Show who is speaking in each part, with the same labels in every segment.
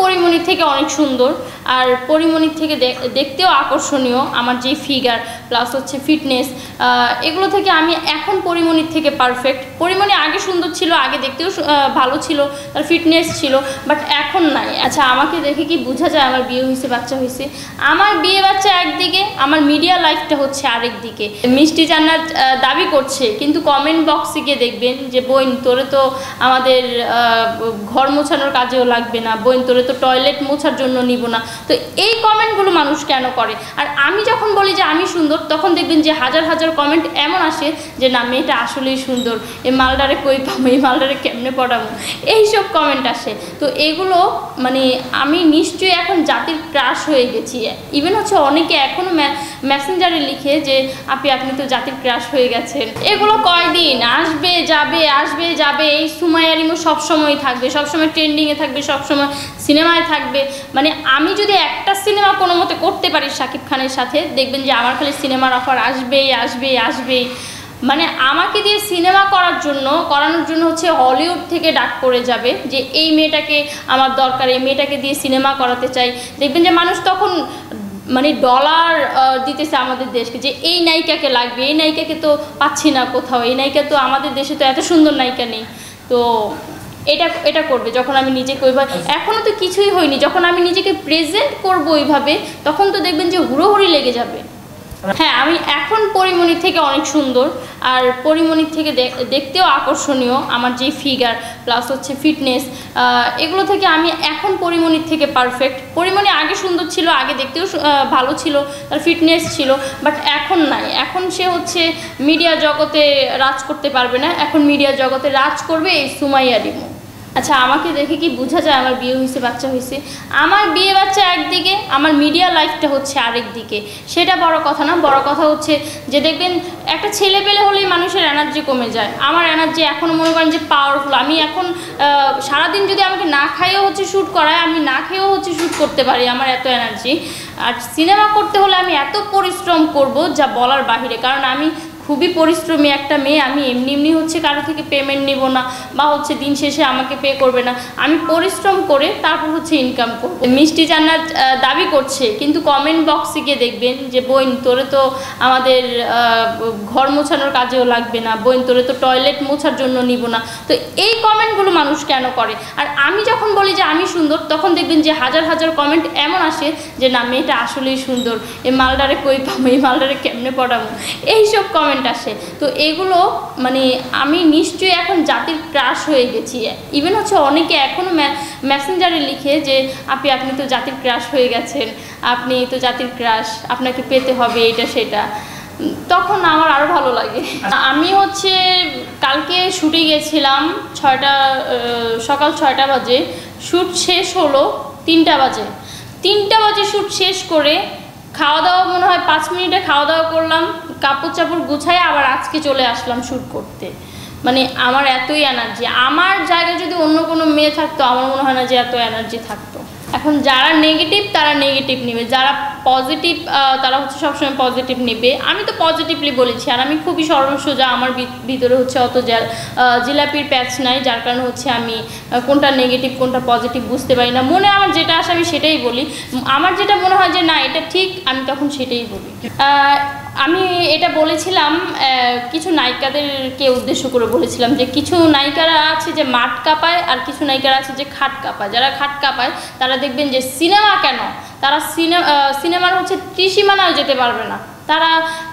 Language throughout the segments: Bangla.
Speaker 1: পরিমণির থেকে অনেক সুন্দর, আর পরিমণির থেকে দেখতেও আকর্ষণীয়। আমার যে ফিগার প্লাস হচ্ছে ফিটনেস, এগুলো থেকে আমি এখন পরিমণির থেকে পারফেক্ট। পরিমণি আগে সুন্দর ছিল, আগে দেখতেও ভালো ছিল, তার ফিটনেস ছিল, বাট এখন নাই। আচ্ছা, আমাকে দেখে কি বোঝা যায় আমার বিয়ে হয়েছে, বাচ্চা হয়েছে? আমার বিয়ে বাচ্চা একদিকে, আমার মিডিয়া লাইফটা হচ্ছে আরেক দিকে। মিষ্টি জান্নাত দাবি করছে, কিন্তু কমেন্ট বক্সে গিয়ে দেখবেন যে বোন তোরে তো আমাদের ঘর মোছানোর কাজেও লাগবে না, বোন তোরে তো টয়লেট মোছার জন্য নিব না। তো এই কমেন্টগুলো মানুষ কেন করে? আর আমি যখন বলি যে আমি সুন্দর, তখন দেখবেন যে হাজার হাজার কমেন্ট এমন আসে যে না, মেয়েটা আসলেই সুন্দর, এই মালডারে কই পাবো, এই মালডারে কেমনে পড়াবো, এইসব কমেন্ট আসে। তো এগুলো মানে আমি নিশ্চয়ই এখন জাতির ক্রাশ হয়ে গেছি। ইভেন হচ্ছে অনেকে এখনও মেসেঞ্জারে লিখে যে আপনি তো জাতির ক্রাশ হয়ে গেছেন। এগুলো কয়দিন আসবে যাবে, আসবে যাবে। এই সুমাইয়া রিমু সবসময় থাকবে, সবসময় ট্রেন্ডিংয়ে থাকবে, সবসময় সিনেমায় থাকবে। মানে আমি যদি একটা সিনেমা কোনো মতে করতে পারি শাকিব খানের সাথে, দেখবেন যে আমার খালি সিনেমার অফার আসবেই আসবেই আসবেই। মানে আমাকে দিয়ে সিনেমা করানোর জন্য হচ্ছে হলিউড থেকে ডাক পড়ে যাবে যে এই মেয়েটাকে আমার দরকার, এই মেয়েটাকে দিয়ে সিনেমা করাতে চাই। দেখবেন যে মানুষ তখন মানে ডলার দিতেছে আমাদের দেশকে, যে এই নায়িকাকে লাগবে, এই নায়িকাকে তো পাচ্ছি না কোথাও, এই নায়িকা তো আমাদের দেশে তো এত সুন্দর নায়িকা নেই। তো এটা করবে যখন আমি নিজেকে ওইভাবে, এখনও তো কিছুই হয়নি, যখন আমি নিজেকে প্রেজেন্ট করবো ওইভাবে, তখন তো দেখবেন যে হুড়োহুড়ি লেগে যাবে। হ্যাঁ, আমি এখন পরিমণির থেকে অনেক সুন্দর, আর পরিমণির থেকে দেখতেও আকর্ষণীয়। আমার যে ফিগার প্লাস হচ্ছে ফিটনেস, এগুলো থেকে আমি এখন পরিমণির থেকে পারফেক্ট। পরিমণি আগে সুন্দর ছিল, আগে দেখতেও ভালো ছিল, তার ফিটনেস ছিল, বাট এখন নাই। এখন সে হচ্ছে মিডিয়া জগতে রাজ করতে পারবে না, এখন মিডিয়া জগতে রাজ করবে এই সুমাইয়া রিমু। আচ্ছা, আমাকে দেখে কি বোঝা যায় আমার বিয়ে হয়েছে, বাচ্চা হয়েছে? আমার বিয়ে বাচ্চা একদিকে, আমার মিডিয়া লাইফটা হচ্ছে আরেক দিকে। সেটা বড় কথা না, বড় কথা হচ্ছে যে দেখবেন একটা ছেলে পেলে হলেই মানুষের এনার্জি কমে যায়। আমার এনার্জি এখনও মনে করেন যে পাওয়ারফুল। আমি এখন সারাদিন যদি আমাকে না খাইয়েও হচ্ছে শ্যুট করায়, আমি না খেয়েও হচ্ছে শ্যুট করতে পারি, আমার এত এনার্জি। আর সিনেমা করতে হলে আমি এত পরিশ্রম করব যা বলার বাহিরে, কারণ আমি খুবই পরিশ্রমী একটা মেয়ে। আমি এমনি হচ্ছে কারো থেকে পেমেন্ট নিব না, বা হচ্ছে দিন শেষে আমাকে পে করবে না। আমি পরিশ্রম করে তারপর হচ্ছে ইনকাম করব। মিষ্টি জান্নাত দাবি করছে, কিন্তু কমেন্ট বক্সে গিয়ে দেখবেন যে বোন তোরে তো আমাদের ঘর মোছানোর কাজেও লাগবে না, বোন তোরে তো টয়লেট মোছার জন্য নিব না। তো এই কমেন্টগুলো মানুষ কেন করে? আর আমি যখন বলি যে আমি সুন্দর, তখন দেখবেন যে হাজার হাজার কমেন্ট এমন আসে যে না, মেয়েটা আসলেই সুন্দর, এই মালডারে কই পাবো, এই মালডারে কেমনে পড়াবো, এইসব কমেন্ট আসে। তো এগুলো মানে আমি নিশ্চয়ই এখন জাতির ক্রাশ হয়ে গেছি। ইভেন হচ্ছে অনেকে এখনও মেসেঞ্জারে লিখে যে আপনি তো জাতির ক্রাশ হয়ে গেছেন, আপনি তো জাতির ক্রাশ, আপনাকে পেতে হবে, এটা সেটা। তখন আমার আরও ভালো লাগে। আমি হচ্ছে কালকে শ্যুটে গেছিলাম সকাল 6টা বাজে, শ্যুট শেষ হলো 3টা বাজে। 3টা বাজে শ্যুট শেষ করে খাওয়া দাওয়া মনে হয় 5 মিনিটে খাওয়া দাওয়া করলাম, কাপড় চাপড় গুছাই আবার আজকে চলে আসলাম শ্যুট করতে। মানে আমার এতই এনার্জি। আমার জায়গায় যদি অন্য কোনো মেয়ে থাকতো, আমার মনে হয় না যে এত এনার্জি থাকতো। এখন যারা নেগেটিভ তারা নেগেটিভ নেবে, যারা পজিটিভ তারা হচ্ছে সবসময় পজিটিভ নেবে। আমি তো পজিটিভলি বলেছি, আর আমি খুবই সর্বসোজা, আমার ভিতরে হচ্ছে অত জিলাপির প্যাচ নাই, যার কারণে হচ্ছে আমি কোনটা নেগেটিভ কোনটা পজিটিভ বুঝতে পারি না। মনে আমার যেটা আসে আমি সেটাই বলি, আমার যেটা মনে হয় যে না এটা ঠিক, আমি তখন সেটাই বলি। আমি এটা বলেছিলাম কিছু নায়িকাদেরকে উদ্দেশ্য করে বলেছিলাম যে কিছু নায়িকারা আছে যে মাঠ কাঁপায়, আর কিছু নায়িকারা আছে যে খাট কাঁপায়। যারা খাট কাঁপায় তারা দেখবেন যে সিনেমা কেন, তারা সিনেমার হচ্ছে ত্রিসীমানাও যেতে পারবে না। তারা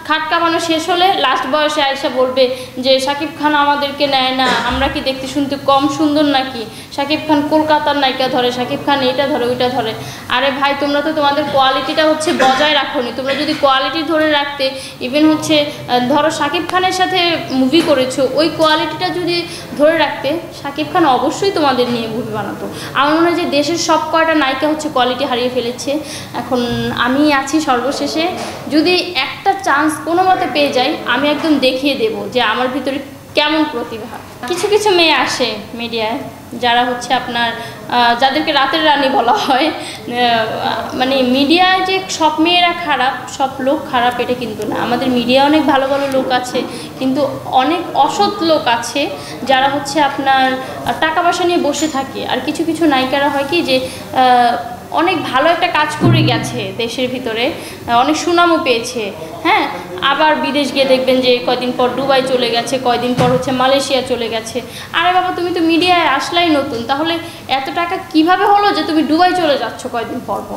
Speaker 1: খাট কাঁপানো শেষ হলে লাস্ট বয়সে আয়সা বলবে যে শাকিব খান আমাদেরকে নেয় না, আমরা কি দেখতে শুনতে কম সুন্দর নাকি, শাকিব খান কলকাতার নায়িকা ধরে, শাকিব খান এইটা ধরে ওইটা ধরে। আরে ভাই, তোমরা তো তোমাদের কোয়ালিটিটা হচ্ছে বজায় রাখোনি। তোমরা যদি কোয়ালিটি ধরে রাখতে, ইভেন হচ্ছে ধরো শাকিব খানের সাথে মুভি করেছো, ওই কোয়ালিটিটা যদি ধরে রাখতে, শাকিব খান অবশ্যই তোমাদের নিয়ে মুভি বানাতো। আমার মনে হয় যে দেশের সব কয়টা নায়িকা হচ্ছে কোয়ালিটি হারিয়ে ফেলেছে। এখন আমি আছি সর্বশেষে, যদি একটা চান্স কোনো মতে পেয়ে যাই, আমি একদম দেখিয়ে দেব যে আমার ভিতরে কেমন প্রতিভা। কিছু মেয়ে আসে মিডিয়ায়, যারা হচ্ছে আপনার যাদেরকে রাতের রানী বলা হয়, মানে মিডিয়ায় যে সব মেয়েরা খারাপ, সব লোক খারাপ এটা কিন্তু না। আমাদের মিডিয়ায় অনেক ভালো ভালো লোক আছে, কিন্তু অনেক অসৎ লোক আছে যারা হচ্ছে আপনার টাকা পয়সা নিয়ে বসে থাকে। আর কিছু কিছু নায়িকারা হয় কি যে অনেক ভালো একটা কাজ করে গেছে দেশের ভিতরে, অনেক সুনামও পেয়েছে, হ্যাঁ, আবার বিদেশ গিয়ে দেখবেন যে কয়দিন পর দুবাই চলে গেছে, কয়দিন পর হচ্ছে মালয়েশিয়া চলে গেছে। আরে বাবা, তুমি তো মিডিয়ায় আসলাই নতুন, তাহলে এত টাকা কিভাবে হলো যে তুমি দুবাই চলে যাচ্ছ কয়দিন পর পর?